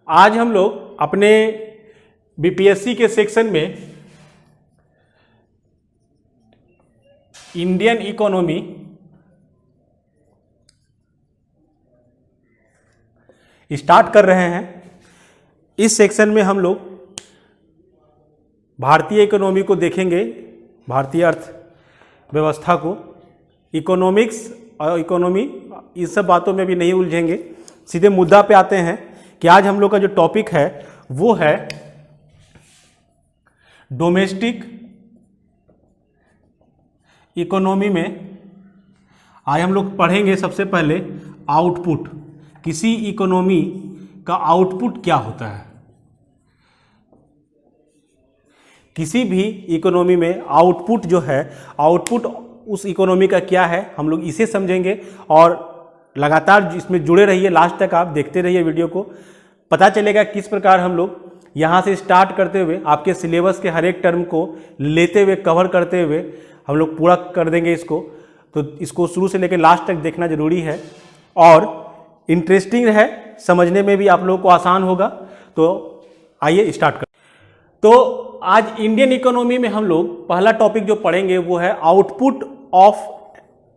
आज हम लोग अपने बीपीएससी के सेक्शन में इंडियन इकोनॉमी स्टार्ट कर रहे हैं। इस सेक्शन में हम लोग भारतीय इकोनॉमी को देखेंगे, भारतीय अर्थव्यवस्था को, इकोनॉमिक्स और इकोनॉमी इस सब बातों में भी नहीं उलझेंगे। सीधे मुद्दा पे आते हैं कि आज हम लोग का जो टॉपिक है वो है डोमेस्टिक इकोनॉमी में आज हम लोग पढ़ेंगे सबसे पहले आउटपुट। किसी इकोनॉमी का आउटपुट क्या होता है। किसी भी इकोनॉमी में आउटपुट जो है, आउटपुट उस इकोनॉमी का क्या है, हम लोग इसे समझेंगे। और लगातार इसमें जुड़े रहिए, लास्ट तक आप देखते रहिए वीडियो को। पता चलेगा किस प्रकार हम लोग यहाँ से स्टार्ट करते हुए आपके सिलेबस के हर एक टर्म को लेते हुए, कवर करते हुए हम लोग पूरा कर देंगे इसको। तो इसको शुरू से लेकर लास्ट तक देखना जरूरी है और इंटरेस्टिंग है, समझने में भी आप लोगों को आसान होगा। तो आइए स्टार्ट करें। तो आज इंडियन इकोनॉमी में हम लोग पहला टॉपिक जो पढ़ेंगे वो है आउटपुट ऑफ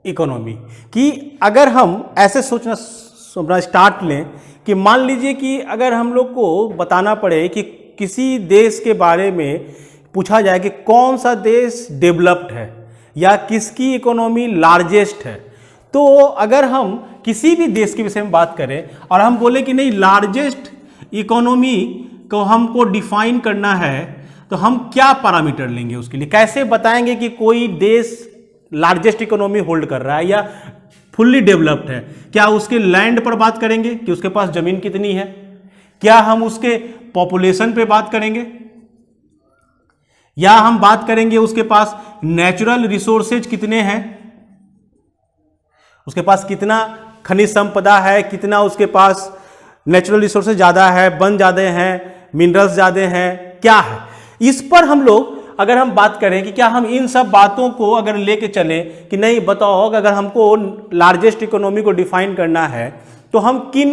इकोनॉमी। कि अगर हम ऐसे सोचना स्टार्ट लें कि मान लीजिए कि अगर हम लोग को बताना पड़े कि किसी देश के बारे में पूछा जाए कि कौन सा देश डेवलप्ड है या किसकी इकोनॉमी लार्जेस्ट है, तो अगर हम किसी भी देश के विषय में बात करें और हम बोले कि नहीं लार्जेस्ट इकोनॉमी को हमको डिफाइन करना है, तो हम क्या पैरामीटर लेंगे उसके लिए, कैसे बताएंगे कि कोई देश लार्जेस्ट इकोनॉमी होल्ड कर रहा है या फुल्ली डेवलप्ड है। क्या उसके लैंड पर बात करेंगे कि उसके पास जमीन कितनी है, क्या हम उसके पॉपुलेशन पे बात करेंगे, या हम बात करेंगे उसके पास नेचुरल रिसोर्सेज कितने हैं, उसके पास कितना खनिज संपदा है, कितना उसके पास नेचुरल रिसोर्सेज ज्यादा है, वन ज्यादा हैं, मिनरल्स ज्यादा हैं, क्या है। इस पर हम लोग अगर हम बात करें कि क्या हम इन सब बातों को अगर लेके चले कि नहीं बताओ अगर हमको लार्जेस्ट इकोनॉमी को डिफाइन करना है तो हम किन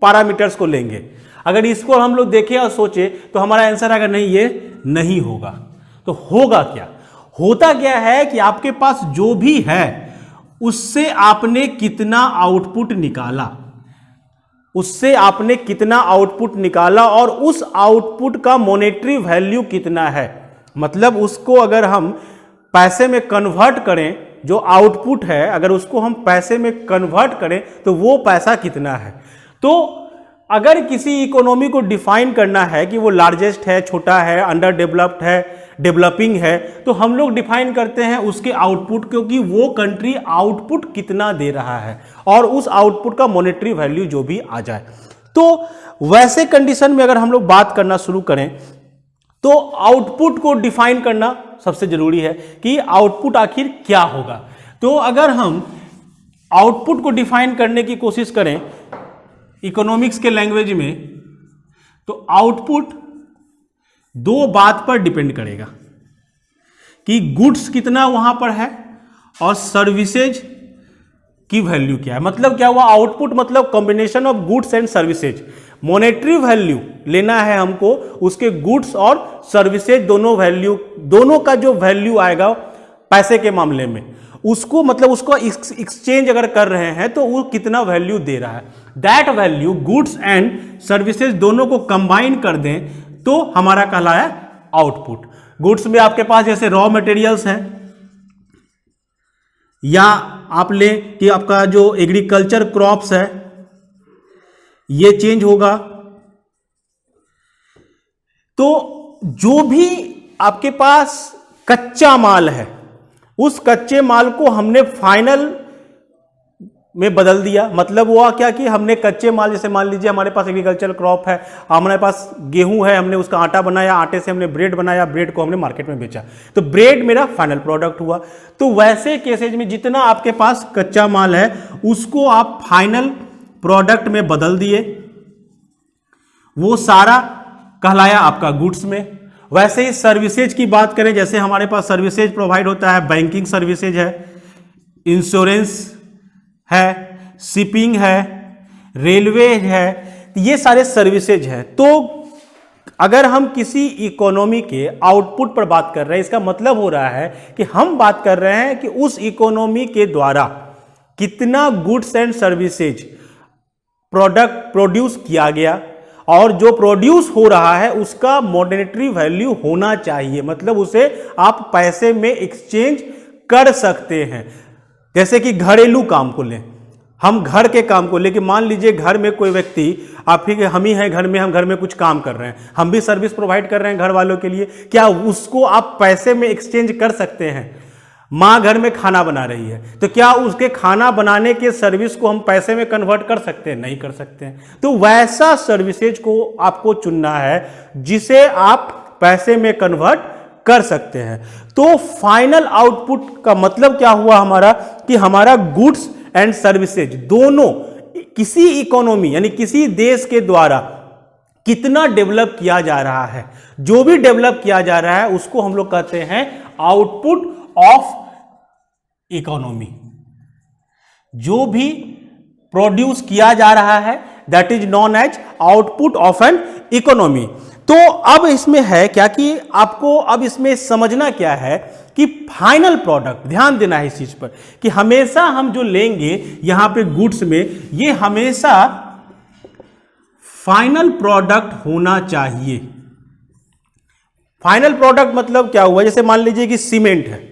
पैरामीटर्स को लेंगे। अगर इसको हम लोग देखें और सोचे तो हमारा आंसर अगर नहीं ये नहीं होगा तो होगा क्या। होता क्या है कि आपके पास जो भी है उससे आपने कितना आउटपुट निकाला, उससे आपने कितना आउटपुट निकाला और उस आउटपुट का मॉनेटरी वैल्यू कितना है। मतलब उसको अगर हम पैसे में कन्वर्ट करें, जो आउटपुट है अगर उसको हम पैसे में कन्वर्ट करें तो वो पैसा कितना है। तो अगर किसी इकोनॉमी को डिफाइन करना है कि वो लार्जेस्ट है, छोटा है, अंडर डेवलप्ड है, डेवलपिंग है, तो हम लोग डिफाइन करते हैं उसके आउटपुट, क्योंकि वो कंट्री आउटपुट कितना दे रहा है और उस आउटपुट का मॉनेटरी वैल्यू जो भी आ जाए। तो वैसे कंडीशन में अगर हम लोग बात करना शुरू करें तो आउटपुट को डिफाइन करना सबसे जरूरी है कि आउटपुट आखिर क्या होगा। तो अगर हम आउटपुट को डिफाइन करने की कोशिश करें इकोनॉमिक्स के लैंग्वेज में, तो आउटपुट दो बात पर डिपेंड करेगा कि गुड्स कितना वहां पर है और सर्विसेज की वैल्यू क्या है। मतलब क्या हुआ, आउटपुट मतलब combination of goods and services. Monetary value लेना है हमको उसके गुड्स और सर्विसेज दोनों वैल्यू, दोनों का जो वैल्यू आएगा पैसे के मामले में, उसको मतलब उसको एक्सचेंज अगर कर रहे हैं तो वो कितना वैल्यू दे रहा है। That value goods and services दोनों को कंबाइन कर दें तो हमारा कहलाया आउटपुट। गुड्स में आपके पास जैसे रॉ मटेरियल्स है, या आप ले कि आपका जो एग्रीकल्चर क्रॉप्स है ये चेंज होगा। तो जो भी आपके पास कच्चा माल है उस कच्चे माल को हमने फाइनल में बदल दिया। मतलब हुआ क्या कि हमने कच्चे माल, जैसे मान लीजिए हमारे पास एग्रीकल्चर क्रॉप है, हमारे पास गेहूं है, हमने उसका आटा बनाया, आटे से हमने ब्रेड बनाया, ब्रेड को हमने मार्केट में बेचा, तो ब्रेड मेरा फाइनल प्रोडक्ट हुआ। तो वैसे केसेज में जितना आपके पास कच्चा माल है उसको आप फाइनल प्रोडक्ट में बदल दिए, वो सारा कहलाया आपका गुड्स में। वैसे ही सर्विसेज की बात करें, जैसे हमारे पास सर्विसेज प्रोवाइड होता है, बैंकिंग सर्विसेज है, इंश्योरेंस है, शिपिंग है, रेलवे है, ये सारे सर्विसेज हैं। तो अगर हम किसी इकोनॉमी के आउटपुट पर बात कर रहे हैं, इसका मतलब हो रहा है कि हम बात कर रहे हैं कि उस इकोनॉमी के द्वारा कितना goods and services product produce किया गया, और जो प्रोड्यूस हो रहा है उसका मॉनेटरी वैल्यू होना चाहिए, मतलब उसे आप पैसे में एक्सचेंज कर सकते हैं। जैसे कि घरेलू काम को लें, हम घर के काम को लेके, मान लीजिए घर में कोई व्यक्ति, हम ही हैं घर में, हम घर में कुछ काम कर रहे हैं, हम भी सर्विस प्रोवाइड कर रहे हैं घर वालों के लिए, क्या उसको आप पैसे में एक्सचेंज कर सकते हैं? माँ घर में खाना बना रही है, तो क्या उसके खाना बनाने के सर्विस को हम पैसे में कन्वर्ट कर सकते हैं? नहीं कर सकते हैं। तो वैसा सर्विसेज को आपको चुनना है जिसे आप पैसे में कन्वर्ट कर सकते हैं। तो फाइनल आउटपुट का मतलब क्या हुआ हमारा, कि हमारा गुड्स एंड सर्विसेज दोनों किसी इकोनॉमी यानी किसी देश के द्वारा कितना डेवलप किया जा रहा है, जो भी डेवलप किया जा रहा है उसको हम लोग कहते हैं आउटपुट ऑफ इकोनॉमी। जो भी प्रोड्यूस किया जा रहा है that is known as output of an economy. तो अब इसमें है क्या कि आपको अब इसमें समझना क्या है कि फाइनल प्रोडक्ट, ध्यान देना है इस चीज पर कि हमेशा हम जो लेंगे यहां पे गुड्स में, ये हमेशा फाइनल प्रोडक्ट होना चाहिए। फाइनल प्रोडक्ट मतलब क्या हुआ, जैसे मान लीजिए कि सीमेंट है,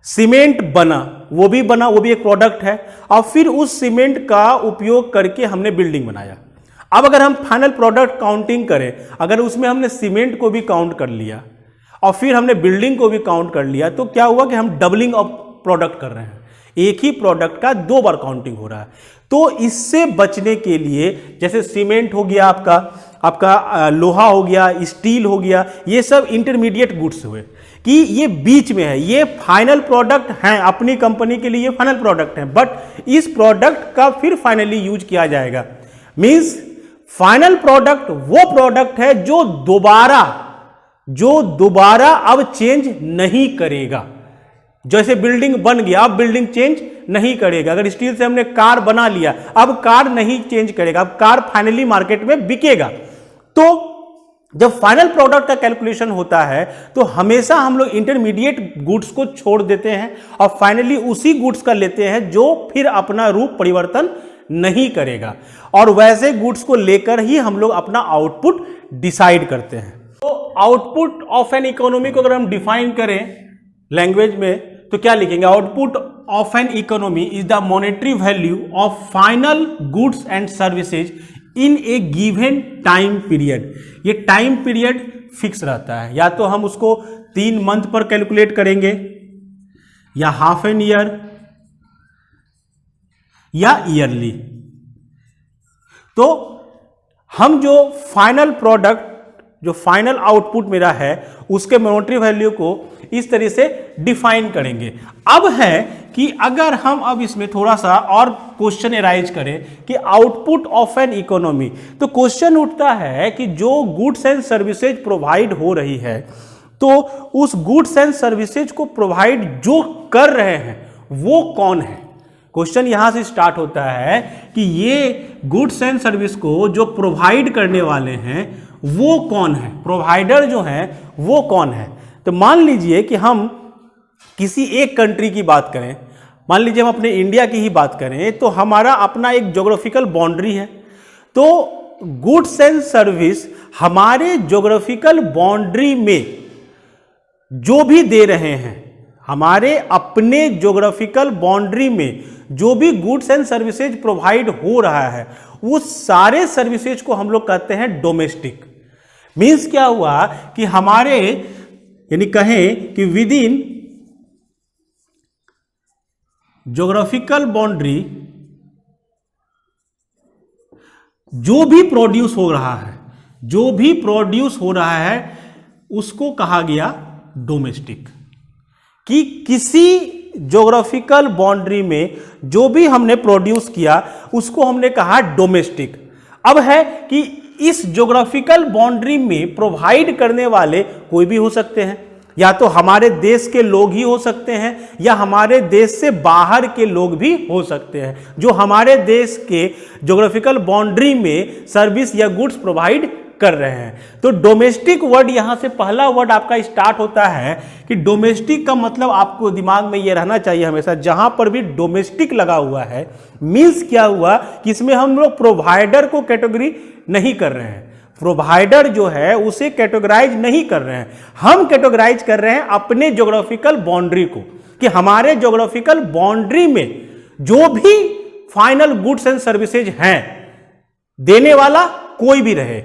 सीमेंट बना, वो भी एक प्रोडक्ट है, और फिर उस सीमेंट का उपयोग करके हमने बिल्डिंग बनाया। अब अगर हम फाइनल प्रोडक्ट काउंटिंग करें, अगर उसमें हमने सीमेंट को भी काउंट कर लिया और फिर हमने बिल्डिंग को भी काउंट कर लिया, तो क्या हुआ कि हम डबलिंग ऑफ प्रोडक्ट कर रहे हैं, एक ही प्रोडक्ट का दो बार काउंटिंग हो रहा है। तो इससे बचने के लिए, जैसे सीमेंट हो गया आपका लोहा हो गया, स्टील हो गया, ये सब इंटरमीडिएट गुड्स हुए कि ये बीच में है, ये फाइनल प्रोडक्ट हैं, अपनी कंपनी के लिए ये फाइनल प्रोडक्ट है, बट इस प्रोडक्ट का फिर फाइनली यूज किया जाएगा। मींस फाइनल प्रोडक्ट वो प्रोडक्ट है जो दोबारा अब चेंज नहीं करेगा। जैसे बिल्डिंग बन गया, अब बिल्डिंग चेंज नहीं करेगा। अगर स्टील से हमने कार बना लिया, अब कार नहीं चेंज करेगा, अब कार फाइनली मार्केट में बिकेगा। तो जब फाइनल प्रोडक्ट का कैलकुलेशन होता है तो हमेशा हम लोग इंटरमीडिएट गुड्स को छोड़ देते हैं और फाइनली उसी गुड्स का लेते हैं जो फिर अपना रूप परिवर्तन नहीं करेगा, और वैसे गुड्स को लेकर ही हम लोग अपना आउटपुट डिसाइड करते हैं। तो आउटपुट ऑफ एन इकोनॉमी को अगर हम डिफाइन करें लैंग्वेज में तो क्या लिखेंगे? Output of an economy is the monetary value of final goods and services in A given time period. ये टाइम पीरियड फिक्स रहता है, या तो हम उसको 3 मंथ पर कैलकुलेट करेंगे, या हाफ एन ईयर, या ईयरली। तो हम जो फाइनल प्रोडक्ट, जो फाइनल आउटपुट मेरा है, उसके मॉनेटरी वैल्यू को इस तरह से डिफाइन करेंगे। अब है कि अगर हम अब इसमें थोड़ा सा और क्वेश्चन एराइज करें कि आउटपुट ऑफ एन इकोनॉमी, तो क्वेश्चन उठता है कि जो गुड्स एंड सर्विसेज प्रोवाइड हो रही है, तो उस गुड्स एंड सर्विसेज को प्रोवाइड जो कर रहे हैं वो कौन है? क्वेश्चन यहां से स्टार्ट होता है कि ये गुड्स एंड सर्विस को जो प्रोवाइड करने वाले हैं वो कौन है, प्रोवाइडर जो है वो कौन है। तो मान लीजिए कि हम किसी एक कंट्री की बात करें, मान लीजिए हम अपने इंडिया की ही बात करें, तो हमारा अपना एक ज्योग्राफिकल बाउंड्री है। तो गुड्स एंड सर्विस हमारे ज्योग्राफिकल बाउंड्री में जो भी दे रहे हैं, हमारे अपने ज्योग्राफिकल बाउंड्री में जो भी गुड्स एंड सर्विसेज प्रोवाइड हो रहा है, वो सारे सर्विसेज को हम लोग कहते हैं डोमेस्टिक। मीन्स क्या हुआ कि हमारे, यानी कहें कि विद इन ज्योग्राफिकल बाउंड्री जो भी प्रोड्यूस हो रहा है, जो भी प्रोड्यूस हो रहा है उसको कहा गया डोमेस्टिक। कि किसी ज्योग्राफिकल बाउंड्री में जो भी हमने प्रोड्यूस किया उसको हमने कहा डोमेस्टिक। अब है कि इस ज्योग्राफिकल बाउंड्री में प्रोवाइड करने वाले कोई भी हो सकते हैं, या तो हमारे देश के लोग ही हो सकते हैं या हमारे देश से बाहर के लोग भी हो सकते हैं जो हमारे देश के ज्योग्राफिकल बाउंड्री में सर्विस या गुड्स प्रोवाइड कर रहे हैं। तो डोमेस्टिक वर्ड यहां से पहला वर्ड आपका स्टार्ट होता है कि डोमेस्टिक का मतलब आपको दिमाग में यह रहना चाहिए हमेशा, जहां पर भी डोमेस्टिक लगा हुआ है मींस क्या हुआ कि इसमें हम लोग प्रोवाइडर को कैटेगरी नहीं कर रहे हैं, प्रोवाइडर जो है उसे कैटेगराइज नहीं कर रहे हैं, हम कैटेगराइज कर रहे हैं अपने ज्योग्राफिकल बाउंड्री को, कि हमारे ज्योग्राफिकल बाउंड्री में जो भी फाइनल गुड्स एंड सर्विसेज हैं, देने वाला कोई भी रहे,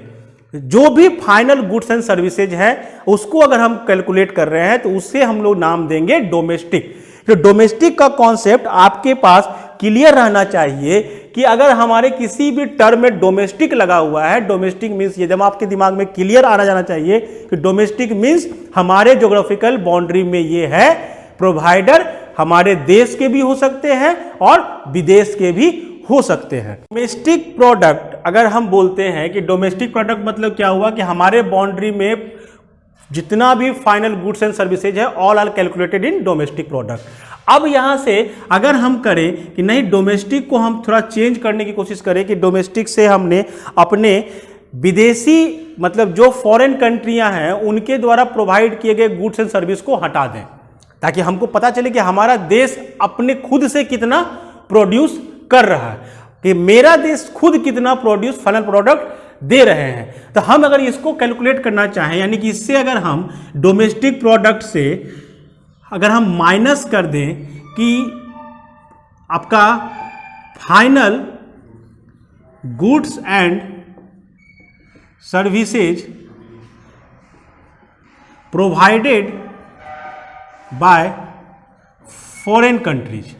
जो भी फाइनल गुड्स एंड सर्विसेज है उसको अगर हम कैलकुलेट कर रहे हैं तो उससे हम लोग नाम देंगे डोमेस्टिक। तो डोमेस्टिक का कॉन्सेप्ट आपके पास क्लियर रहना चाहिए कि अगर हमारे किसी भी टर्म में डोमेस्टिक लगा हुआ है, डोमेस्टिक मींस ये जब आपके दिमाग में क्लियर आना जाना चाहिए कि डोमेस्टिक मींस हमारे ज्योग्राफिकल बाउंड्री में ये है, प्रोवाइडर हमारे देश के भी हो सकते हैं और विदेश के भी हो सकते हैं। डोमेस्टिक प्रोडक्ट अगर हम बोलते हैं कि डोमेस्टिक प्रोडक्ट मतलब क्या हुआ कि हमारे बाउंड्री में जितना भी फाइनल गुड्स एंड सर्विसेज है all are calculated in domestic product. अब यहां से अगर हम करें कि नहीं डोमेस्टिक को हम थोड़ा चेंज करने की कोशिश करें कि डोमेस्टिक से हमने अपने विदेशी मतलब जो फॉरेन कंट्रियां हैं उनके द्वारा प्रोवाइड किए गए गुड्स एंड सर्विस को हटा दें, ताकि हमको पता चले कि हमारा देश अपने खुद से कितना प्रोड्यूस कर रहा है, कि मेरा देश खुद कितना प्रोड्यूस फाइनल प्रोडक्ट दे रहे हैं। तो हम अगर इसको कैलकुलेट करना चाहें, यानी कि इससे अगर हम डोमेस्टिक प्रोडक्ट से अगर हम माइनस कर दें कि आपका final goods and services provided by foreign countries,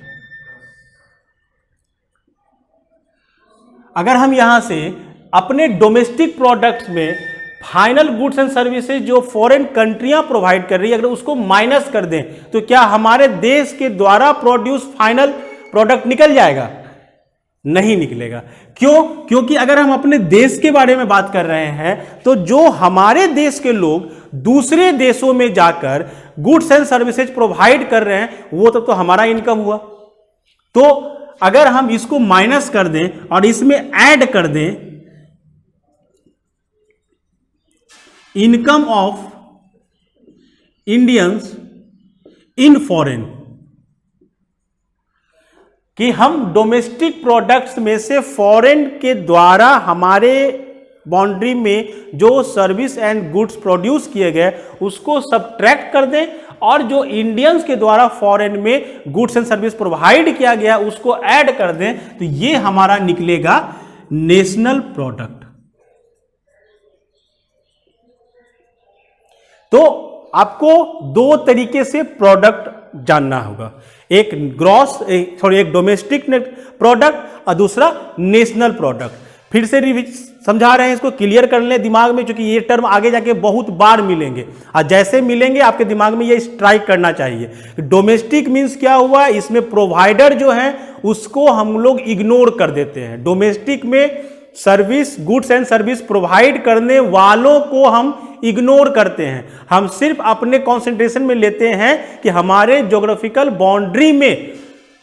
अगर हम यहां से अपने डोमेस्टिक प्रोडक्ट्स में फाइनल गुड्स एंड सर्विसेज जो फॉरेन कंट्रियां प्रोवाइड कर रही है अगर उसको माइनस कर दें तो क्या हमारे देश के द्वारा प्रोड्यूस फाइनल प्रोडक्ट निकल जाएगा? नहीं निकलेगा। क्यों? क्योंकि अगर हम अपने देश के बारे में बात कर रहे हैं तो जो हमारे देश के लोग दूसरे देशों में जाकर गुड्स एंड सर्विसेज प्रोवाइड कर रहे हैं वो तो हमारा इनकम हुआ। तो अगर हम इसको माइनस कर दें और इसमें ऐड कर दें income of Indians in foreign, कि हम डोमेस्टिक प्रोडक्ट्स में से फॉरेन के द्वारा हमारे बाउंड्री में जो सर्विस एंड गुड्स प्रोड्यूस किए गए उसको सब्ट्रैक्ट कर दें और जो इंडियंस के द्वारा फॉरेन में गुड्स एंड सर्विस प्रोवाइड किया गया उसको ऐड कर दें, तो ये हमारा निकलेगा नेशनल प्रोडक्ट। तो आपको दो तरीके से प्रोडक्ट जानना होगा, एक ग्रॉस एक डोमेस्टिक प्रोडक्ट और दूसरा नेशनल प्रोडक्ट। फिर से समझा रहे हैं, इसको क्लियर कर लें दिमाग में, क्योंकि ये टर्म आगे जाके बहुत बार मिलेंगे और जैसे मिलेंगे आपके दिमाग में ये स्ट्राइक करना चाहिए। डोमेस्टिक मींस क्या हुआ, इसमें प्रोवाइडर जो है उसको हम लोग इग्नोर कर देते हैं। डोमेस्टिक में service goods and service provide करने वालों को हम इग्नोर करते हैं, हम सिर्फ अपने कंसंट्रेशन में लेते हैं कि हमारे ज्योग्राफिकल बाउंड्री में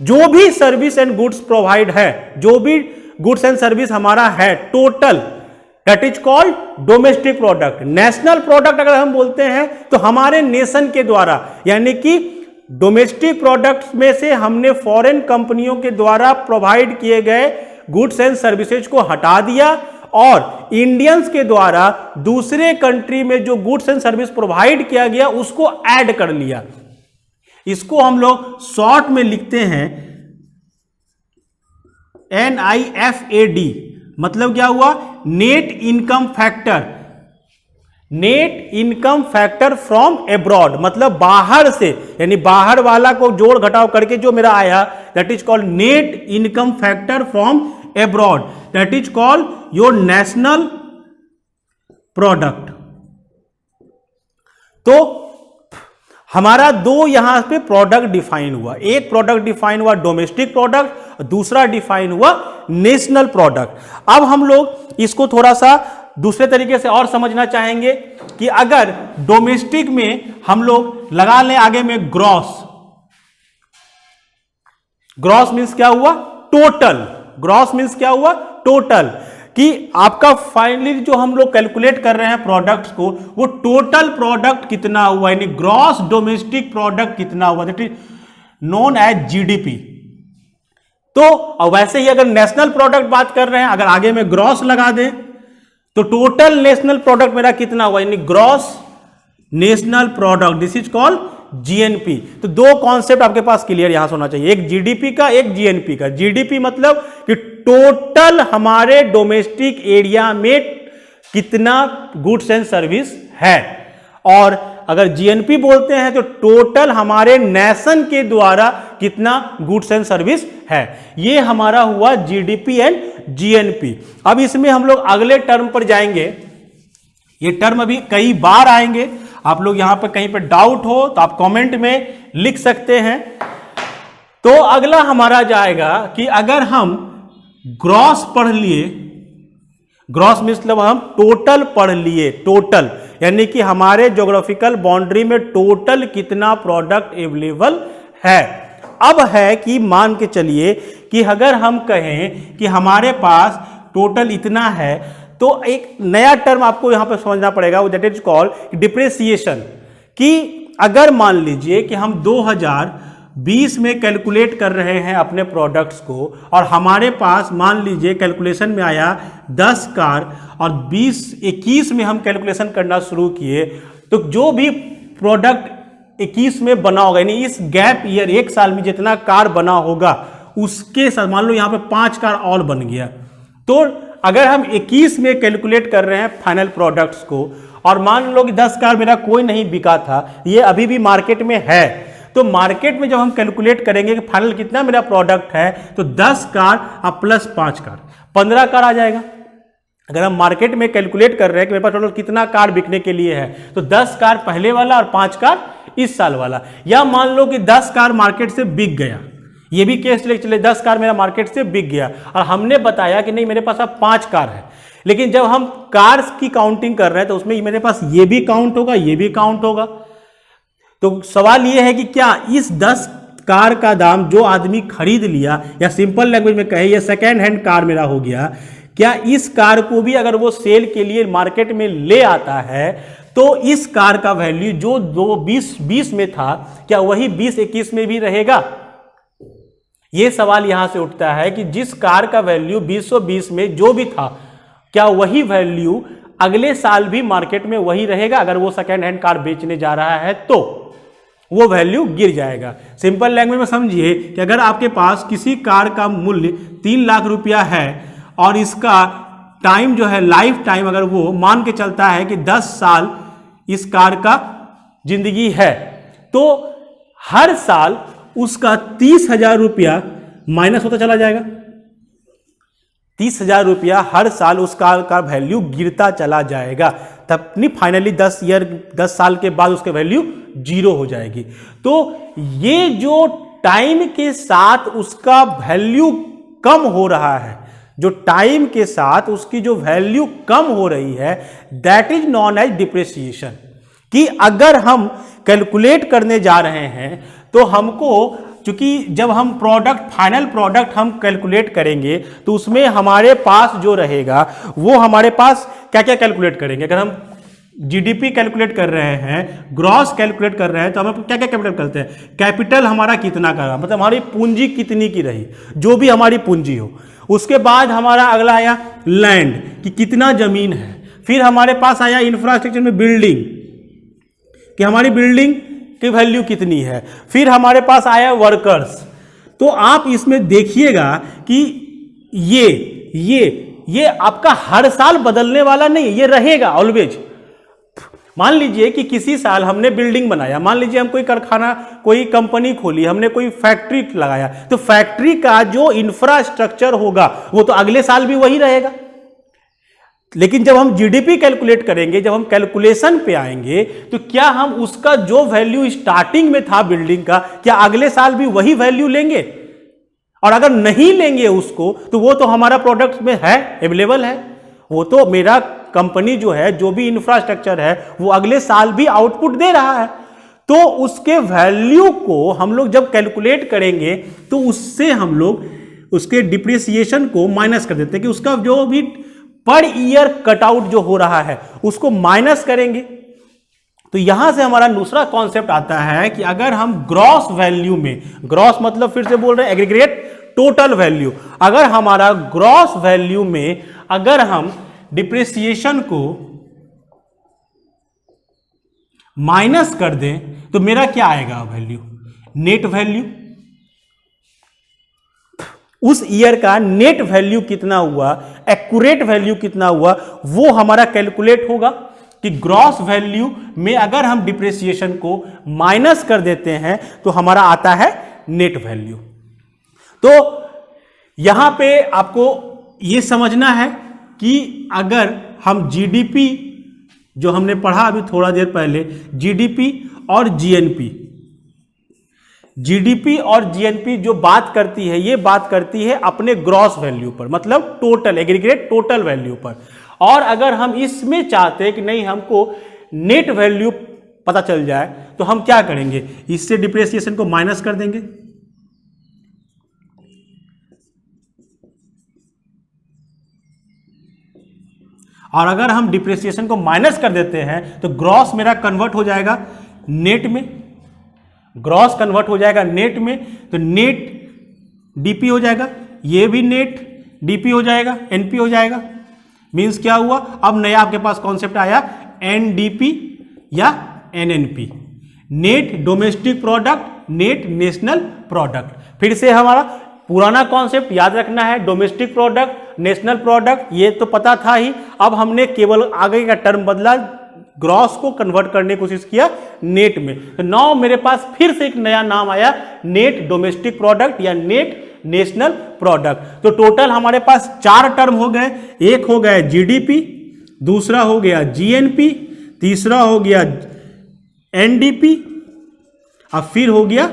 जो भी सर्विस एंड गुड्स प्रोवाइड है, जो भी गुड्स एंड सर्विस हमारा है total, that is called domestic product. National product अगर हम बोलते हैं तो हमारे नेशन के द्वारा, यानी कि डोमेस्टिक प्रोडक्ट्स में से हमने फॉरेन कंपनियों के द्वारा प्रोवाइड किए गए गुड्स एंड सर्विसेज को हटा दिया और इंडियंस के द्वारा दूसरे कंट्री में जो गुड्स एंड सर्विस प्रोवाइड किया गया उसको ऐड कर लिया। इसको हम लोग शॉर्ट में लिखते हैं NIFAD। मतलब क्या हुआ, net income factor, net income factor from abroad, मतलब बाहर से, यानी बाहर वाला को जोड़ घटाव करके जो मेरा आया that is called net income factor from abroad, that is called your national product. तो हमारा दो यहां पे प्रोडक्ट डिफाइन हुआ, एक प्रोडक्ट डिफाइन हुआ डोमेस्टिक प्रोडक्ट, दूसरा डिफाइन हुआ नेशनल प्रोडक्ट। अब हम लोग इसको थोड़ा सा दूसरे तरीके से और समझना चाहेंगे कि अगर डोमेस्टिक में हम लोग लगा लें आगे में ग्रॉस, ग्रॉस मीन्स क्या हुआ? टोटल। ग्रॉस मीन्स क्या हुआ? टोटल। कि आपका फाइनली जो हम लोग कैलकुलेट कर रहे हैं प्रोडक्ट्स को, वो टोटल प्रोडक्ट कितना हुआ, यानी ग्रॉस डोमेस्टिक प्रोडक्ट कितना हुआ, that is known as GDP. तो वैसे ही अगर नेशनल प्रोडक्ट बात कर रहे हैं, अगर आगे में ग्रॉस लगा दें तो टोटल नेशनल प्रोडक्ट मेरा कितना हुआ, यानी gross national product, this is called GNP. तो दो कॉन्सेप्ट आपके पास क्लियर यहां से होना चाहिए, एक जीडीपी का, एक जीएनपी का। जीडीपी मतलब कि टोटल हमारे डोमेस्टिक एरिया में कितना गुड्स एंड सर्विस है, और अगर जीएनपी बोलते हैं तो टोटल हमारे नेशन के द्वारा कितना गुड्स एंड सर्विस है। ये हमारा हुआ जीडीपी एंड जीएनपी। अब इसमें हम लोग अगले टर्म पर जाएंगे। ये टर्म अभी कई बार आएंगे, आप लोग यहां पर कहीं पर डाउट हो तो आप कमेंट में लिख सकते हैं। तो अगला हमारा जाएगा कि अगर हम ग्रॉस पढ़ लिए, ग्रॉस मतलब हम टोटल पढ़ लिए, टोटल यानी कि हमारे ज्योग्राफिकल बाउंड्री में टोटल कितना प्रोडक्ट अवेलेबल है। अब है कि मान के चलिए कि अगर हम कहें कि हमारे पास टोटल इतना है, तो एक नया टर्म आपको यहां पर समझना पड़ेगा, दैट इज कॉल्ड डिप्रेसिएशन। कि अगर मान लीजिए कि हम 2020 में कैलकुलेट कर रहे हैं अपने प्रोडक्ट्स को, और हमारे पास मान लीजिए कैलकुलेशन में आया 10 कार, और 2021 में हम कैलकुलेशन करना शुरू किए, तो जो भी प्रोडक्ट 21 में बना होगा, यानी इस गैप ईयर एक साल में जितना कार बना होगा उसके साथ मान लो यहां पे 5 कार और बन गया। तो अगर हम 21 में कैलकुलेट कर रहे हैं फाइनल प्रोडक्ट्स को, और मान लो कि 10 कार मेरा कोई नहीं बिका था, ये अभी भी मार्केट में है, तो मार्केट में जब हम कैलकुलेट करेंगे कि फाइनल कितना मेरा प्रोडक्ट है, तो 10 कार और प्लस 5 कार 15 कार आ जाएगा। अगर हम मार्केट में कैलकुलेट कर रहे हैं कि मेरे पास टोटल कितना कार बिकने के लिए है, तो 10 कार पहले वाला और 5 कार इस साल वाला। या मान लो कि 10 कार मार्केट से बिक गया, ये भी केस लेके चले 10 कार मेरा मार्केट से बिक गया, और हमने बताया कि नहीं मेरे पास अब 5 कार है, लेकिन जब हम कार्स की काउंटिंग कर रहे हैं तो उसमें मेरे पास ये भी काउंट होगा, ये भी काउंट होगा। तो सवाल ये है कि क्या इस 10 कार का दाम जो आदमी खरीद लिया, या सिंपल लैंग्वेज में कहे ये सेकेंड हैंड कार मेरा हो गया, क्या इस कार को भी अगर वो सेल के लिए मार्केट में ले आता है, तो इस कार का वैल्यू जो 2020 में था, क्या वही 2021 में भी रहेगा? यह सवाल यहां से उठता है कि जिस कार का वैल्यू 2020 में जो भी था, क्या वही वैल्यू अगले साल भी मार्केट में वही रहेगा? अगर वो सेकेंड हैंड कार बेचने जा रहा है तो वो वैल्यू गिर जाएगा। सिंपल लैंग्वेज में समझिए कि अगर आपके पास किसी कार का मूल्य 3 लाख रुपया है, और इसका टाइम जो है लाइफ टाइम अगर वो मान के चलता है कि 10 साल इस कार का जिंदगी है, तो हर साल उसका 30,000 रुपया माइनस होता चला जाएगा। 30,000 रुपया हर साल उस कार का वैल्यू गिरता चला जाएगा, तब नहीं फाइनली 10 साल के बाद उसके वैल्यू 0 हो जाएगी। तो ये जो टाइम के साथ उसका वैल्यू कम हो रहा है, जो टाइम के साथ उसकी जो वैल्यू कम हो रही है, that is known as depreciation. कि अगर हम कैलकुलेट करने जा रहे हैं तो हमको, क्योंकि जब हम फाइनल प्रोडक्ट हम कैलकुलेट करेंगे तो उसमें हमारे पास जो रहेगा वो हमारे पास क्या क्या कैलकुलेट करेंगे। अगर हम जीडीपी कैलकुलेट कर रहे हैं, ग्रॉस कैलकुलेट कर रहे हैं, तो हम क्या क्या कैलकुलेट करते हैं? कैपिटल हमारा कितना का, मतलब हमारी पूंजी कितनी की रही, जो भी हमारी पूंजी हो। उसके बाद हमारा अगला आया लैंड, कि कितना जमीन है। फिर हमारे पास आया इंफ्रास्ट्रक्चर में बिल्डिंग, कि हमारी बिल्डिंग की वैल्यू कितनी है। फिर हमारे पास आया वर्कर्स। तो आप इसमें देखिएगा कि ये आपका हर साल बदलने वाला नहीं, ये रहेगा ऑलवेज। मान लीजिए कि किसी साल हमने बिल्डिंग बनाया, मान लीजिए हम कोई कारखाना, कोई कंपनी खोली, हमने कोई फैक्ट्री लगाया, तो फैक्ट्री का जो इंफ्रास्ट्रक्चर होगा वो तो अगले साल भी वही रहेगा। लेकिन जब हम जीडीपी कैलकुलेट करेंगे, जब हम कैलकुलेशन पे आएंगे, तो क्या हम उसका जो वैल्यू स्टार्टिंग में था बिल्डिंग का, क्या अगले साल भी वही वैल्यू लेंगे? और अगर नहीं लेंगे उसको, तो वो तो हमारा प्रोडक्ट में है, अवेलेबल है, वो तो मेरा कंपनी जो है, जो भी इंफ्रास्ट्रक्चर है, वो अगले साल भी आउटपुट दे रहा है, तो उसके वैल्यू को हम लोग जब कैलकुलेट करेंगे तो उससे हम लोग उसके डिप्रिसिएशन को माइनस कर देते हैं कि उसका जो भी पर ईयर कटआउट जो हो रहा है उसको माइनस करेंगे। तो यहां से हमारा दूसरा कॉन्सेप्ट आता है कि अगर हम ग्रॉस वैल्यू में, ग्रॉस मतलब फिर से बोल रहे हैं एग्रीगेट टोटल वैल्यू, अगर हमारा ग्रॉस वैल्यू में अगर हम डिप्रिसिएशन को माइनस कर दें तो मेरा क्या आएगा वैल्यू, नेट वैल्यू। उस ईयर का नेट वैल्यू कितना हुआ, एक्यूरेट वैल्यू कितना हुआ, वो हमारा कैलकुलेट होगा कि ग्रॉस वैल्यू में अगर हम डिप्रिसिएशन को माइनस कर देते हैं तो हमारा आता है नेट वैल्यू। तो यहां पे आपको यह समझना है कि अगर हम जीडीपी जो हमने पढ़ा अभी थोड़ा देर पहले, जीडीपी और जीएनपी, जीडीपी और जीएनपी जो बात करती है, ये बात करती है अपने ग्रॉस वैल्यू पर, मतलब टोटल एग्रीगेट टोटल वैल्यू पर। और अगर हम इसमें चाहते हैं कि नहीं हमको नेट वैल्यू पता चल जाए तो हम क्या करेंगे, इससे डिप्रिसिएशन को माइनस कर देंगे। और अगर हम डिप्रिसिएशन को माइनस कर देते हैं तो ग्रॉस मेरा कन्वर्ट हो जाएगा नेट में, ग्रॉस कन्वर्ट हो जाएगा नेट में, तो नेट डीपी हो जाएगा, ये भी नेट डीपी हो जाएगा, एनपी हो जाएगा। मींस क्या हुआ, अब नया आपके पास कॉन्सेप्ट आया एनडीपी या NNP, net domestic product, net national product. फिर से हमारा पुराना कॉन्सेप्ट याद रखना है, डोमेस्टिक प्रोडक्ट, नेशनल प्रोडक्ट, ये तो पता था ही। अब हमने केवल आगे का टर्म बदला, ग्रॉस को कन्वर्ट करने की कोशिश किया नेट में। तो नाउ मेरे पास फिर से एक नया नाम आया, नेट डोमेस्टिक प्रोडक्ट या नेट नेशनल प्रोडक्ट। तो टोटल हमारे पास 4 टर्म हो गए, एक हो गया जीडीपी, दूसरा हो गया जीएनपी, तीसरा हो गया एनडीपी, अब फिर हो गया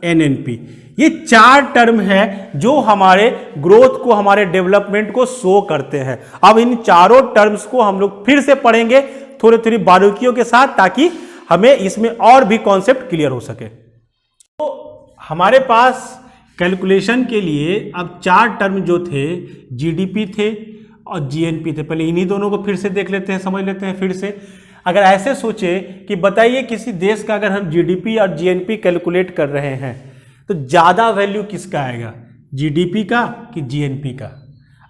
एनएनपी। ये 4 टर्म है जो हमारे ग्रोथ को, हमारे डेवलपमेंट को शो करते हैं। अब इन चारों टर्म्स को हम लोग फिर से पढ़ेंगे थोड़ी थोड़ी बारीकियों के साथ, ताकि हमें इसमें और भी कॉन्सेप्ट क्लियर हो सके। तो हमारे पास कैलकुलेशन के लिए अब 4 टर्म जो थे, जीडीपी थे और जीएनपी थे। पहले इन्हीं दोनों को फिर से देख लेते हैं, समझ लेते हैं फिर से। अगर ऐसे सोचे कि बताइए किसी देश का अगर हम जीडीपी और जीएनपी कैलकुलेट कर रहे हैं तो ज़्यादा वैल्यू किसका आएगा, जीडीपी का कि जीएनपी का।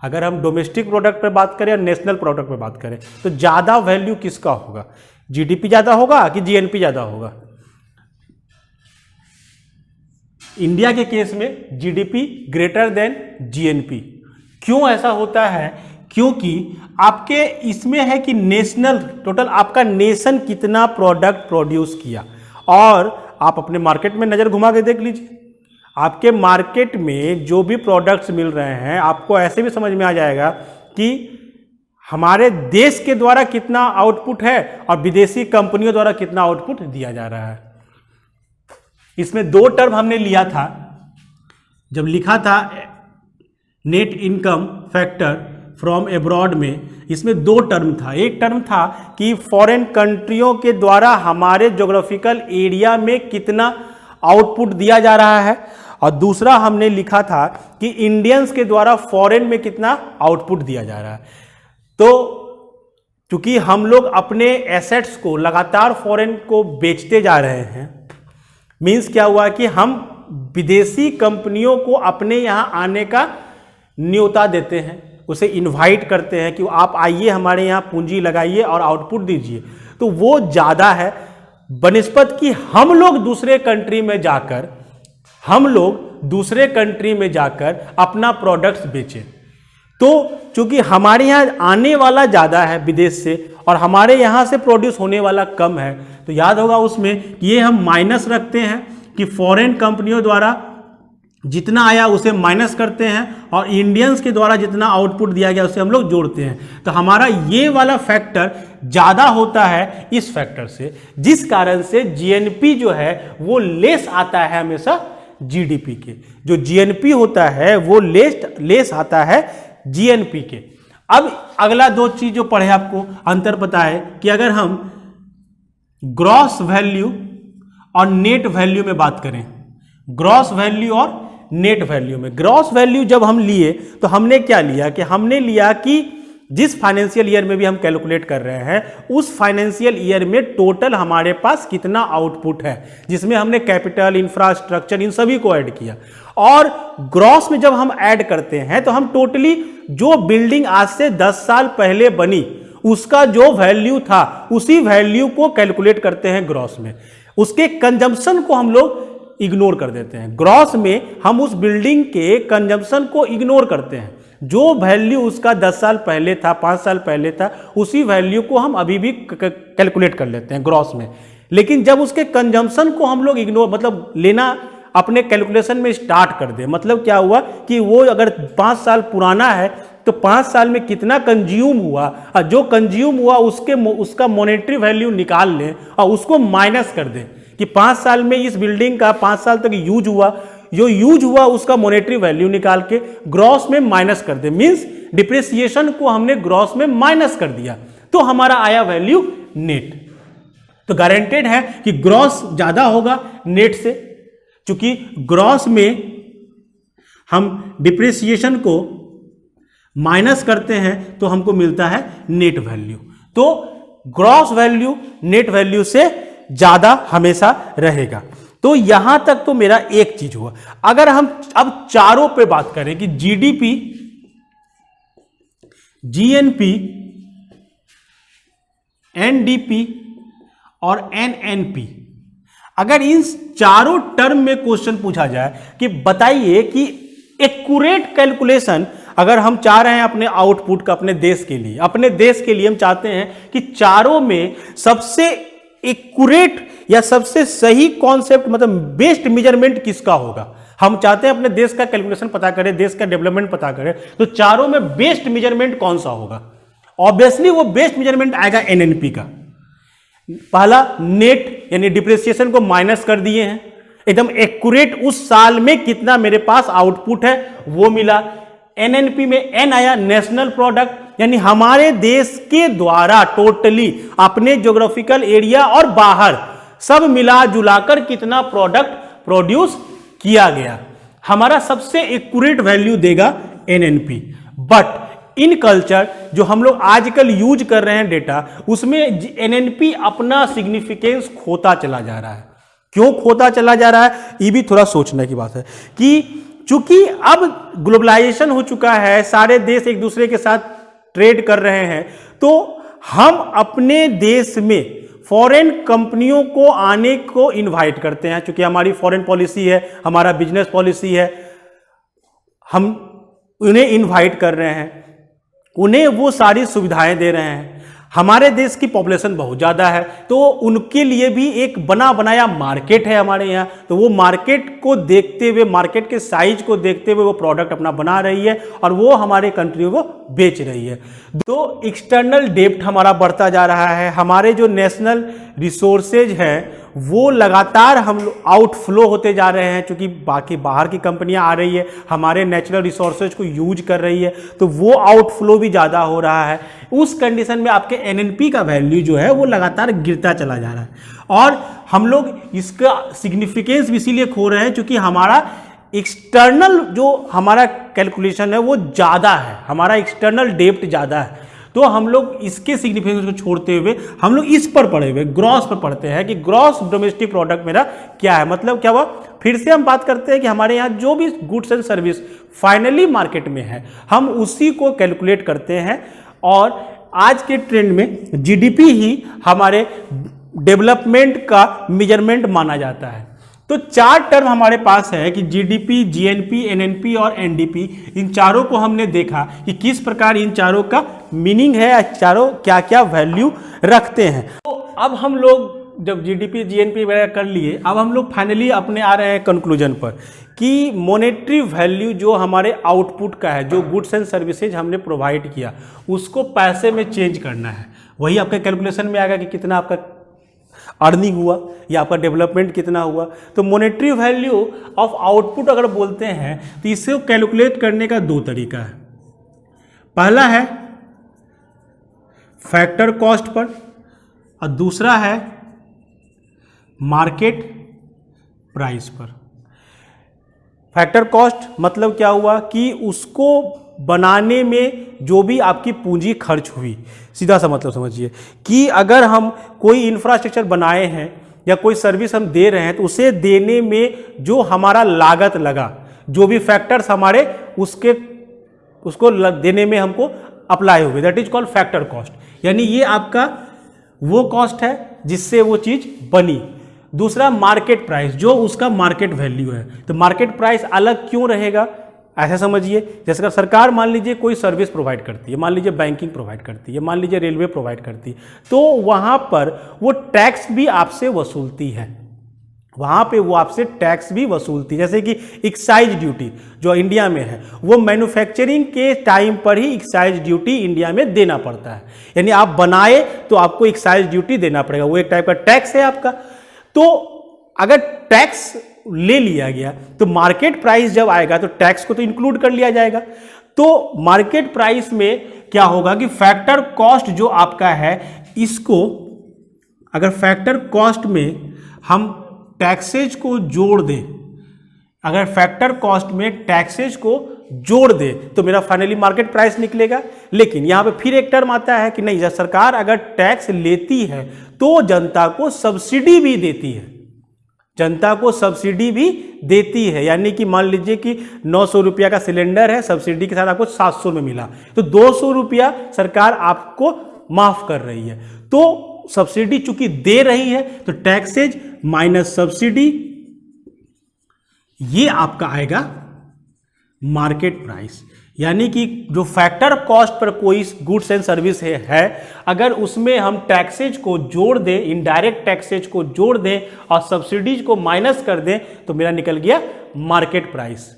अगर हम डोमेस्टिक प्रोडक्ट पर बात करें या नेशनल प्रोडक्ट पर बात करें तो ज़्यादा वैल्यू किसका होगा, जीडीपी ज़्यादा होगा कि जीएनपी ज़्यादा होगा। इंडिया के केस में जीडीपी ग्रेटर देन जीएनपी। क्यों ऐसा होता है, क्योंकि आपके इसमें है कि नेशनल टोटल आपका नेशन कितना प्रोडक्ट प्रोड्यूस किया। और आप अपने मार्केट में नज़र घुमा के देख लीजिए, आपके मार्केट में जो भी प्रोडक्ट्स मिल रहे हैं आपको ऐसे भी समझ में आ जाएगा कि हमारे देश के द्वारा कितना आउटपुट है और विदेशी कंपनियों द्वारा कितना आउटपुट दिया जा रहा है। इसमें 2 टर्म हमने लिया था, जब लिखा था net income factor from abroad में, इसमें 2 टर्म था। एक टर्म था कि फॉरेन कंट्रियों के द्वारा हमारे ज्योग्राफिकल एरिया में कितना आउटपुट दिया जा रहा है, और दूसरा हमने लिखा था कि इंडियंस के द्वारा फॉरेन में कितना आउटपुट दिया जा रहा है। तो चूंकि हम लोग अपने एसेट्स को लगातार फॉरेन को बेचते जा रहे हैं, मीन्स क्या हुआ कि हम विदेशी कंपनियों को अपने यहाँ आने का न्योता देते हैं, उसे इनवाइट करते हैं कि आप आइए हमारे यहाँ पूंजी लगाइए और आउटपुट दीजिए। तो वो ज़्यादा है बनिस्पत कि हम लोग दूसरे कंट्री में जाकर अपना प्रोडक्ट्स बेचें। तो चूंकि हमारे यहाँ आने वाला ज़्यादा है विदेश से और हमारे यहाँ से प्रोड्यूस होने वाला कम है, तो याद होगा उसमें ये हम माइनस रखते हैं कि फॉरेन कंपनियों द्वारा जितना आया उसे माइनस करते हैं और इंडियंस के द्वारा जितना आउटपुट दिया गया उसे हम लोग जोड़ते हैं। तो हमारा ये वाला फैक्टर ज़्यादा होता है इस फैक्टर से, जिस कारण से जीएनपी जो है वो लेस आता है हमेशा जीडीपी के। जो जीएनपी होता है वो लेस आता है जीएनपी के। अब अगला दो चीज जो पढ़े आपको अंतर पता है कि अगर हम ग्रॉस वैल्यू और नेट वैल्यू में बात करें, ग्रॉस वैल्यू और नेट वैल्यू में, ग्रॉस वैल्यू जब हम लिए तो हमने क्या लिया कि हमने लिया कि जिस फाइनेंशियल ईयर में भी हम कैलकुलेट कर रहे हैं उस फाइनेंशियल ईयर में टोटल हमारे पास कितना आउटपुट है, जिसमें हमने कैपिटल, इंफ्रास्ट्रक्चर, इन सभी को ऐड किया। और ग्रॉस में जब हम ऐड करते हैं तो हम टोटली जो बिल्डिंग आज से 10 साल पहले बनी उसका जो वैल्यू था उसी वैल्यू को कैलकुलेट करते हैं ग्रॉस में। उसके कंजम्पशन को हम लोग इग्नोर कर देते हैं। ग्रॉस में हम उस बिल्डिंग के कंजम्पशन को इग्नोर करते हैं। जो वैल्यू उसका 10 साल पहले था, 5 साल पहले था, उसी वैल्यू को हम अभी भी कैलकुलेट कर लेते हैं ग्रॉस में। लेकिन जब उसके कंजम्पशन को हम लोग इग्नोर मतलब लेना अपने कैलकुलेशन में स्टार्ट कर दे, मतलब क्या हुआ कि वो अगर 5 साल पुराना है तो 5 साल में कितना कंज्यूम हुआ और जो कंज्यूम हुआ उसका मॉनेटरी वैल्यू निकाल लें और उसको माइनस कर दें कि 5 साल में इस बिल्डिंग का 5 साल तक यूज हुआ, जो यूज हुआ उसका मॉनेटरी वैल्यू निकाल के ग्रॉस में माइनस कर दे। मींस डिप्रिसिएशन को हमने ग्रॉस में माइनस कर दिया तो हमारा आया वैल्यू नेट। तो गारंटेड है कि ग्रॉस ज्यादा होगा नेट से, क्योंकि ग्रॉस में हम डिप्रिसिएशन को माइनस करते हैं तो हमको मिलता है नेट वैल्यू। तो ग्रॉस वैल्यू नेट वैल्यू से ज्यादा हमेशा रहेगा। तो यहां तक तो मेरा एक चीज हुआ। अगर हम अब चारों पे बात करें कि जीडीपी, जीएनपी, एनडीपी और एनएनपी, अगर इन चारों टर्म में क्वेश्चन पूछा जाए कि बताइए कि एक्यूरेट कैलकुलेशन अगर हम चाह रहे हैं अपने आउटपुट का, अपने देश के लिए हम चाहते हैं कि चारों में सबसे एक्यूरेट या सबसे सही कॉन्सेप्ट मतलब बेस्ट मेजरमेंट किसका होगा। हम चाहते हैं अपने देश का कैलकुलेशन पता करें, देश का डेवलपमेंट पता करें, तो चारों में बेस्ट मेजरमेंट कौन सा होगा। ऑब्वियसली वो बेस्ट मेजरमेंट आएगा एनएनपी का। पहला नेट यानी डिप्रिसिएशन को माइनस कर दिए हैं, एकदम एक्यूरेट उस साल में कितना मेरे पास आउटपुट है वो मिला। एनएनपी में एन आया नेशनल प्रोडक्ट, यानी हमारे देश के द्वारा टोटली अपने ज्योग्राफिकल एरिया और बाहर सब मिला जुलाकर कितना प्रोडक्ट प्रोड्यूस किया गया, हमारा सबसे एक्यूरेट वैल्यू देगा एनएनपी। बट इन कल्चर जो हम लोग आजकल यूज कर रहे हैं डेटा, उसमें एनएनपी अपना सिग्निफिकेंस खोता चला जा रहा है। क्यों खोता चला जा रहा है, ये भी थोड़ा सोचने की बात है कि चूंकि अब ग्लोबलाइजेशन हो चुका है, सारे देश एक दूसरे के साथ ट्रेड कर रहे हैं, तो हम अपने देश में फॉरेन कंपनियों को आने को इनवाइट करते हैं। क्योंकि हमारी फॉरेन पॉलिसी है, हमारा बिजनेस पॉलिसी है, हम उन्हें इनवाइट कर रहे हैं, उन्हें वो सारी सुविधाएं दे रहे हैं। हमारे देश की पॉपुलेशन बहुत ज़्यादा है तो उनके लिए भी एक बना बनाया मार्केट है हमारे यहाँ। तो वो मार्केट को देखते हुए, मार्केट के साइज को देखते हुए वो प्रोडक्ट अपना बना रही है और वो हमारे कंट्री को बेच रही है। तो एक्सटर्नल डेब्ट हमारा बढ़ता जा रहा है, हमारे जो नेशनल रिसोर्सेज हैं वो लगातार हम आउटफ्लो होते जा रहे हैं, क्योंकि बाकी बाहर की कंपनियां आ रही है, हमारे नेचुरल रिसोर्सेज को यूज कर रही है, तो वो आउटफ्लो भी ज़्यादा हो रहा है। उस कंडीशन में आपके एनएनपी का वैल्यू जो है वो लगातार गिरता चला जा रहा है। और हम लोग इसका सिग्निफिकेंस भी इसीलिए खो रहे हैं क्योंकि हमारा एक्सटर्नल जो हमारा कैलकुलेशन है वो ज़्यादा है, हमारा एक्सटर्नल डेब्ट ज़्यादा है। तो हम लोग इसके सिग्निफिकेंस को छोड़ते हुए हम लोग इस पर पढ़े हुए ग्रॉस पर पढ़ते हैं कि ग्रॉस डोमेस्टिक प्रोडक्ट मेरा क्या है। मतलब क्या हुआ, फिर से हम बात करते हैं कि हमारे यहाँ जो भी goods and service finally market में है हम उसी को कैलकुलेट करते हैं। और आज के ट्रेंड में जीडीपी ही हमारे डेवलपमेंट का मेजरमेंट माना जाता है। तो 4 टर्म हमारे पास है कि जीडीपी, जीएनपी, एनएनपी और एनडीपी। इन चारों को हमने देखा कि किस प्रकार इन चारों का मीनिंग है, चारों क्या क्या वैल्यू रखते हैं। तो अब हम लोग जब जीडीपी, जीएनपी वगैरह कर लिए, अब हम लोग फाइनली अपने आ रहे हैं कंक्लूजन पर कि मॉनेटरी वैल्यू जो हमारे आउटपुट का है, जो गुड्स एंड सर्विसेज हमने प्रोवाइड किया, उसको पैसे में चेंज करना है। वही आपके कैलकुलेशन में आएगा कि कितना आपका अर्निंग हुआ या आपका डेवलपमेंट कितना हुआ। तो मॉनेटरी वैल्यू ऑफ आउटपुट अगर बोलते हैं तो इसे कैलकुलेट करने का 2 तरीका है। पहला है फैक्टर कॉस्ट पर और दूसरा है मार्केट प्राइस पर। फैक्टर कॉस्ट मतलब क्या हुआ कि उसको बनाने में जो भी आपकी पूंजी खर्च हुई, सीधा सा मतलब समझिए कि अगर हम कोई इंफ्रास्ट्रक्चर बनाए हैं या कोई सर्विस हम दे रहे हैं तो उसे देने में जो हमारा लागत लगा, जो भी फैक्टर्स हमारे उसको देने में हमको अप्लाई हुए, that is called factor cost. यानी ये आपका वो कॉस्ट है जिससे वो चीज बनी। दूसरा मार्केट प्राइस, जो उसका मार्केट वैल्यू है। तो मार्केट प्राइस अलग क्यों रहेगा, ऐसा समझिए जैसे कि सरकार मान लीजिए कोई सर्विस प्रोवाइड करती है, मान लीजिए बैंकिंग प्रोवाइड करती है, मान लीजिए रेलवे प्रोवाइड करती है, तो वहां पर वो टैक्स भी आपसे वसूलती है, वहां पे वो आपसे टैक्स भी वसूलती है। जैसे कि एक्साइज ड्यूटी जो इंडिया में है, वो मैन्युफैक्चरिंग के टाइम पर ही एक्साइज ड्यूटी इंडिया में देना पड़ता है। यानी आप बनाए तो आपको एक्साइज ड्यूटी देना पड़ेगा, वो एक टाइप का टैक्स है आपका। तो अगर टैक्स ले लिया गया तो मार्केट प्राइस जब आएगा तो टैक्स को तो इंक्लूड कर लिया जाएगा। तो मार्केट प्राइस में क्या होगा कि फैक्टर कॉस्ट जो आपका है, इसको अगर फैक्टर कॉस्ट में हम टैक्सेज को जोड़ दें, अगर फैक्टर कॉस्ट में टैक्सेज को जोड़ दे तो मेरा फाइनली मार्केट प्राइस निकलेगा। लेकिन यहां पे फिर एक टर्म आता है कि नहीं, जब सरकार अगर टैक्स लेती है तो जनता को सब्सिडी भी देती है, जनता को सब्सिडी भी देती है। यानी कि मान लीजिए कि 900 रुपया का सिलेंडर है, सब्सिडी के साथ आपको 700 में मिला, तो 200 रुपया सरकार आपको माफ कर रही है। तो सब्सिडी चूंकि दे रही है तो टैक्सेज माइनस सब्सिडी, ये आपका आएगा मार्केट प्राइस। यानी कि जो फैक्टर कॉस्ट पर कोई गुड्स एंड सर्विस है, अगर उसमें हम टैक्सेज को जोड़ दें, इनडायरेक्ट टैक्सेज को जोड़ दें और सब्सिडीज को माइनस कर दें तो मेरा निकल गया मार्केट प्राइस।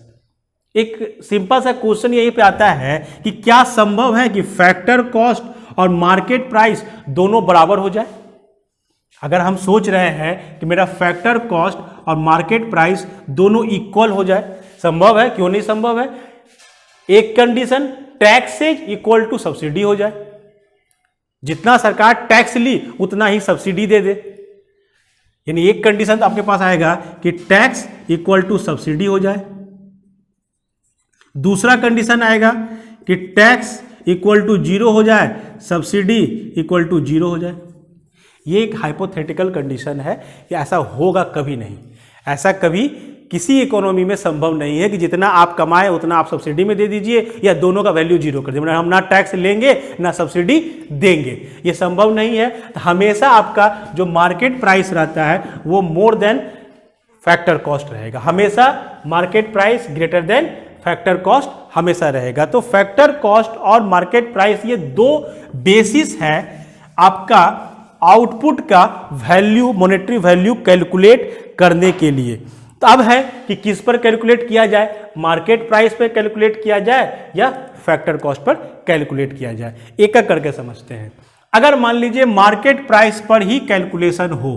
एक सिंपल सा क्वेश्चन यहीं पे आता है कि क्या संभव है कि फैक्टर कॉस्ट और मार्केट प्राइस दोनों बराबर हो जाए? अगर हम सोच रहे हैं कि मेरा फैक्टर कॉस्ट और मार्केट प्राइस दोनों इक्वल हो जाए, संभव है? क्यों नहीं संभव है? एक condition, taxes equal to subsidy हो जाए, जितना सरकार टैक्स ली उतना ही सब्सिडी दे दे। यानी एक कंडीशन तो आपके पास आएगा कि टैक्स इक्वल टू सब्सिडी हो जाए, दूसरा कंडीशन आएगा कि टैक्स इक्वल टू 0 हो जाए, सब्सिडी इक्वल टू 0 हो जाए। ये एक हाइपोथेटिकल कंडीशन है कि ऐसा होगा कभी नहीं, ऐसा कभी किसी इकोनॉमी में संभव नहीं है कि जितना आप कमाए उतना आप सब्सिडी में दे दीजिए या दोनों का वैल्यू 0 कर दीजिए, हम ना टैक्स लेंगे ना सब्सिडी देंगे, ये संभव नहीं है। तो हमेशा आपका जो मार्केट प्राइस रहता है वो मोर देन फैक्टर कॉस्ट रहेगा, हमेशा market price greater than factor cost हमेशा रहेगा। तो फैक्टर कॉस्ट और मार्केट प्राइस ये दो बेसिस है आपका आउटपुट का वैल्यू, मॉनेटरी वैल्यू कैलकुलेट करने के लिए। तो अब है कि किस पर कैलकुलेट किया जाए, मार्केट प्राइस पर कैलकुलेट किया जाए या फैक्टर कॉस्ट पर कैलकुलेट किया जाए। एक एक करके समझते हैं। अगर मान लीजिए मार्केट प्राइस पर ही कैलकुलेशन हो,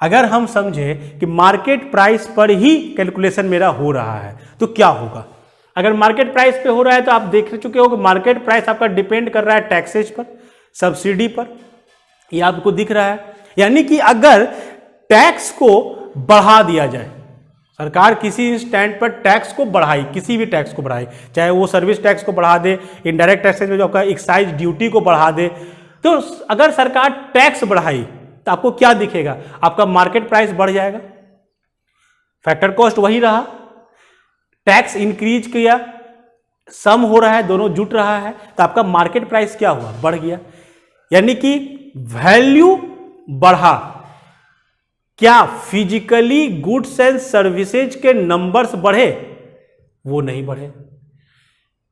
अगर हम समझे कि मार्केट प्राइस पर ही कैलकुलेशन मेरा हो रहा है तो क्या होगा? अगर मार्केट प्राइस पे हो रहा है तो आप देख चुके हो कि मार्केट प्राइस आपका डिपेंड कर रहा है टैक्सेज पर, सब्सिडी पर, ये आपको दिख रहा है। यानी कि अगर टैक्स को बढ़ा दिया जाए, सरकार किसी स्टैंड पर टैक्स को बढ़ाई, किसी भी टैक्स को बढ़ाई, चाहे वो सर्विस टैक्स को बढ़ा दे, इनडायरेक्ट टैक्सेज में जो आपका एक्साइज ड्यूटी को बढ़ा दे, तो अगर सरकार टैक्स बढ़ाई तो आपको क्या दिखेगा? आपका मार्केट प्राइस बढ़ जाएगा, फैक्टर कॉस्ट वही रहा, टैक्स इंक्रीज किया, सम हो रहा है, दोनों जुट रहा है, तो आपका मार्केट प्राइस क्या हुआ? बढ़ गया। यानी कि वैल्यू बढ़ा। क्या फिजिकली गुड्स एंड सर्विसेज के नंबर्स बढ़े? वो नहीं बढ़े।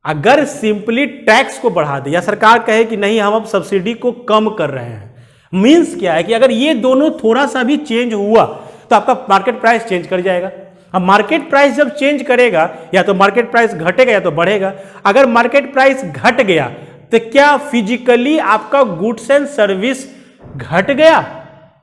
अगर सिंपली टैक्स को बढ़ा दे या सरकार कहे कि नहीं हम अब सब्सिडी को कम कर रहे हैं, मींस क्या है कि अगर ये दोनों थोड़ा सा भी चेंज हुआ तो आपका मार्केट प्राइस चेंज कर जाएगा। अब मार्केट प्राइस जब चेंज करेगा या तो मार्केट प्राइस घटेगा या तो बढ़ेगा। अगर मार्केट प्राइस घट गया तो क्या फिजिकली आपका गुड्स एंड सर्विस घट गया?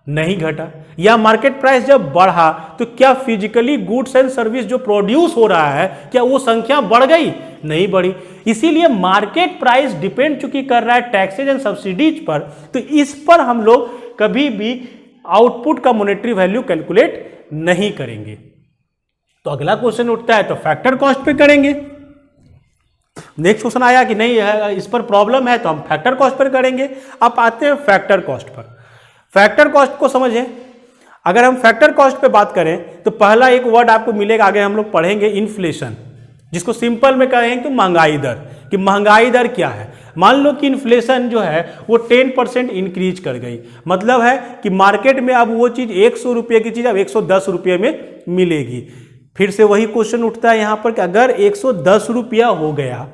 नहीं घटा। या मार्केट प्राइस जब बढ़ा तो क्या फिजिकली गुड्स एंड सर्विस जो प्रोड्यूस हो रहा है क्या वो संख्या बढ़ गई? नहीं बढ़ी। इसीलिए मार्केट प्राइस डिपेंड चूंकि कर रहा है टैक्सेज एंड सब्सिडीज पर, तो इस पर हम लोग कभी भी आउटपुट का मॉनेटरी वैल्यू कैलकुलेट नहीं करेंगे। तो अगला क्वेश्चन उठता है तो फैक्टर कॉस्ट पे करेंगे। नेक्स्ट क्वेश्चन आया कि नहीं है इस पर प्रॉब्लम है तो हम फैक्टर कॉस्ट पर करेंगे। अब आते हैं factor cost per. Factor cost को समझें। अगर हम फैक्टर कॉस्ट पे बात करें तो पहला एक वर्ड आपको मिलेगा, आगे हम लोग पढ़ेंगे, इन्फ्लेशन, जिसको सिंपल में कहेंगे तो महंगाई दर। कि महंगाई दर क्या है? मान लो कि इन्फ्लेशन जो है वो 10% इंक्रीज कर गई, मतलब है कि मार्केट में अब वो चीज 100 रुपये की चीज अब 110 रुपये में मिलेगी। फिर से वही क्वेश्चन उठता है यहां पर कि अगर 110 रुपया हो गया,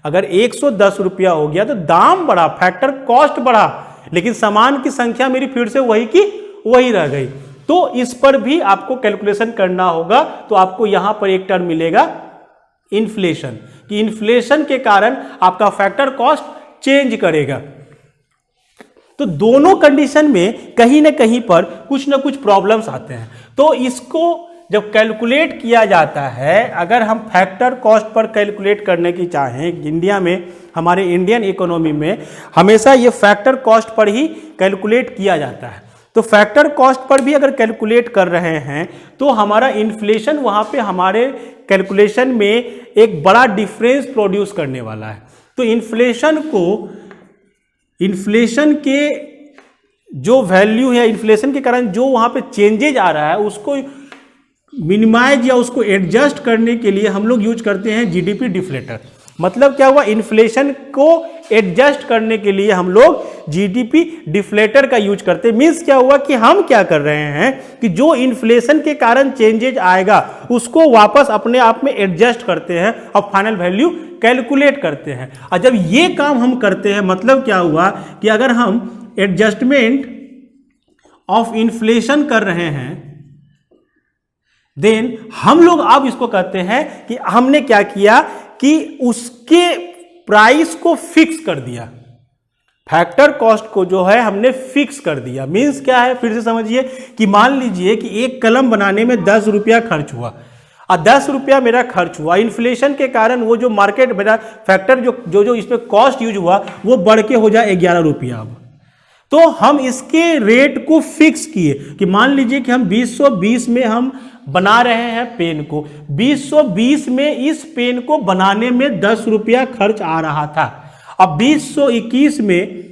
अगर 110 रुपया हो गया तो दाम बढ़ा, फैक्टर कॉस्ट बढ़ा, लेकिन सामान की संख्या मेरी फिर से वही की वही रह गई। तो इस पर भी आपको कैलकुलेशन करना होगा। तो आपको यहां पर एक टर्म मिलेगा इन्फ्लेशन, कि इन्फ्लेशन के कारण आपका फैक्टर कॉस्ट चेंज करेगा। तो दोनों कंडीशन में कहीं ना कहीं पर कुछ ना कुछ प्रॉब्लम्स आते हैं। तो इसको जब कैलकुलेट किया जाता है, अगर हम फैक्टर कॉस्ट पर कैलकुलेट करने की चाहें, इंडिया में, हमारे इंडियन इकोनॉमी में हमेशा ये फैक्टर कॉस्ट पर ही कैलकुलेट किया जाता है। तो फैक्टर कॉस्ट पर भी अगर कैलकुलेट कर रहे हैं तो हमारा इन्फ्लेशन वहां पे हमारे कैलकुलेशन में एक बड़ा डिफरेंस प्रोड्यूस करने वाला है। तो इन्फ्लेशन के जो वैल्यू है, इन्फ्लेशन के कारण जो वहां पे चेंजेज आ रहा है उसको मिनिमाइज या उसको एडजस्ट करने के लिए हम लोग यूज करते हैं जीडीपी डिफ्लेटर। मतलब क्या हुआ? इन्फ्लेशन को एडजस्ट करने के लिए हम लोग जीडीपी डिफ्लेटर का यूज करते हैं। मींस क्या हुआ कि हम क्या कर रहे हैं कि जो इन्फ्लेशन के कारण चेंजेज आएगा उसको वापस अपने आप में एडजस्ट करते हैं और फाइनल वैल्यू कैलकुलेट करते हैं। और जब ये काम हम करते हैं, मतलब क्या हुआ कि अगर हम एडजस्टमेंट ऑफ इन्फ्लेशन कर रहे हैं, देन हम लोग अब इसको कहते हैं कि हमने क्या किया कि उसके प्राइस को फिक्स कर दिया। फैक्टर कॉस्ट को जो है हमने फिक्स कर दिया। मींस क्या है, फिर से समझिए कि मान लीजिए कि एक कलम बनाने में 10 रुपया खर्च हुआ और 10 रुपया मेरा खर्च हुआ। इन्फ्लेशन के कारण वो जो मार्केट मेरा फैक्टर जो इसमें कॉस्ट यूज हुआ वो बढ़ के हो जाए 11 रुपया। अब तो हम इसके रेट को फिक्स किए कि मान लीजिए कि हम 2020 में हम बना रहे हैं पेन को, 2020 में इस पेन को बनाने में 10 रुपया खर्च आ रहा था। अब 2021 में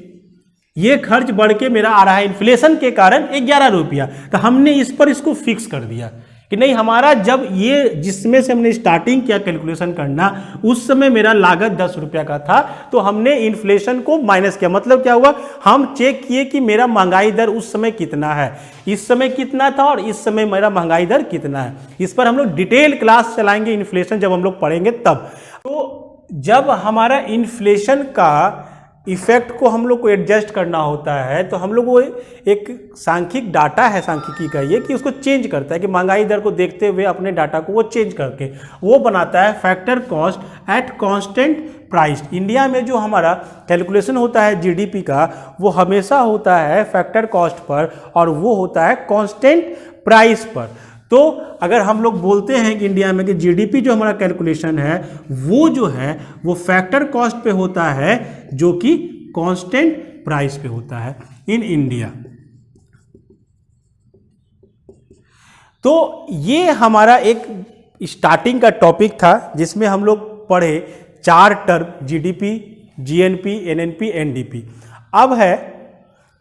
ये खर्च बढ़ के मेरा आ रहा है इन्फ्लेशन के कारण 11 रुपया। तो हमने इस पर इसको फिक्स कर दिया कि नहीं, हमारा जब ये जिसमें से हमने स्टार्टिंग किया कैलकुलेशन करना उस समय मेरा लागत 10 रुपया का था, तो हमने इन्फ्लेशन को माइनस किया। मतलब क्या हुआ, हम चेक किए कि मेरा महंगाई दर उस समय कितना है, इस समय कितना था और इस समय मेरा महंगाई दर कितना है। इस पर हम लोग डिटेल क्लास चलाएंगे इन्फ्लेशन जब हम लोग पढ़ेंगे तब। तो जब हमारा इन्फ्लेशन का इफेक्ट को हम लोग को एडजस्ट करना होता है तो हम लोग वो एक सांख्यिक डाटा है, सांख्यिकी का ये, कि उसको चेंज करता है कि महंगाई दर को देखते हुए अपने डाटा को वो चेंज करके वो बनाता है factor cost at constant price. India में जो हमारा कैलकुलेशन होता है जीडीपी का वो हमेशा होता है फैक्टर कॉस्ट पर और वो होता है कांस्टेंट प्राइस पर। तो अगर हम लोग बोलते हैं कि इंडिया में कि जीडीपी जो हमारा कैलकुलेशन है वो जो है वो फैक्टर कॉस्ट पे होता है जो कि कांस्टेंट प्राइस पे होता है इन इंडिया। तो ये हमारा एक स्टार्टिंग का टॉपिक था जिसमें हम लोग पढ़े 4 term, GDP, GNP, NNP, NDP. अब है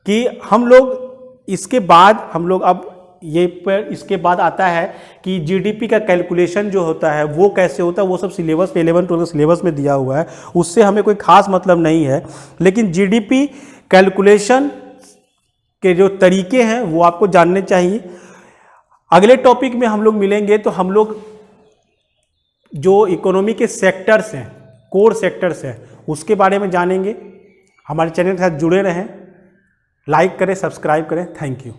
कि हम लोग इसके बाद हम लोग अब ये पर इसके बाद आता है कि जीडीपी का कैलकुलेशन जो होता है वो कैसे होता है, वो सब सिलेबस में 11-12 सिलेबस में दिया हुआ है, उससे हमें कोई खास मतलब नहीं है। लेकिन जीडीपी कैलकुलेशन के जो तरीके हैं वो आपको जानने चाहिए। अगले टॉपिक में हम लोग मिलेंगे तो हम लोग जो इकोनॉमी के सेक्टर्स हैं, कोर सेक्टर्स हैं, उसके बारे में जानेंगे। हमारे चैनल के साथ जुड़े रहें, लाइक करें, सब्सक्राइब करें। Thank you.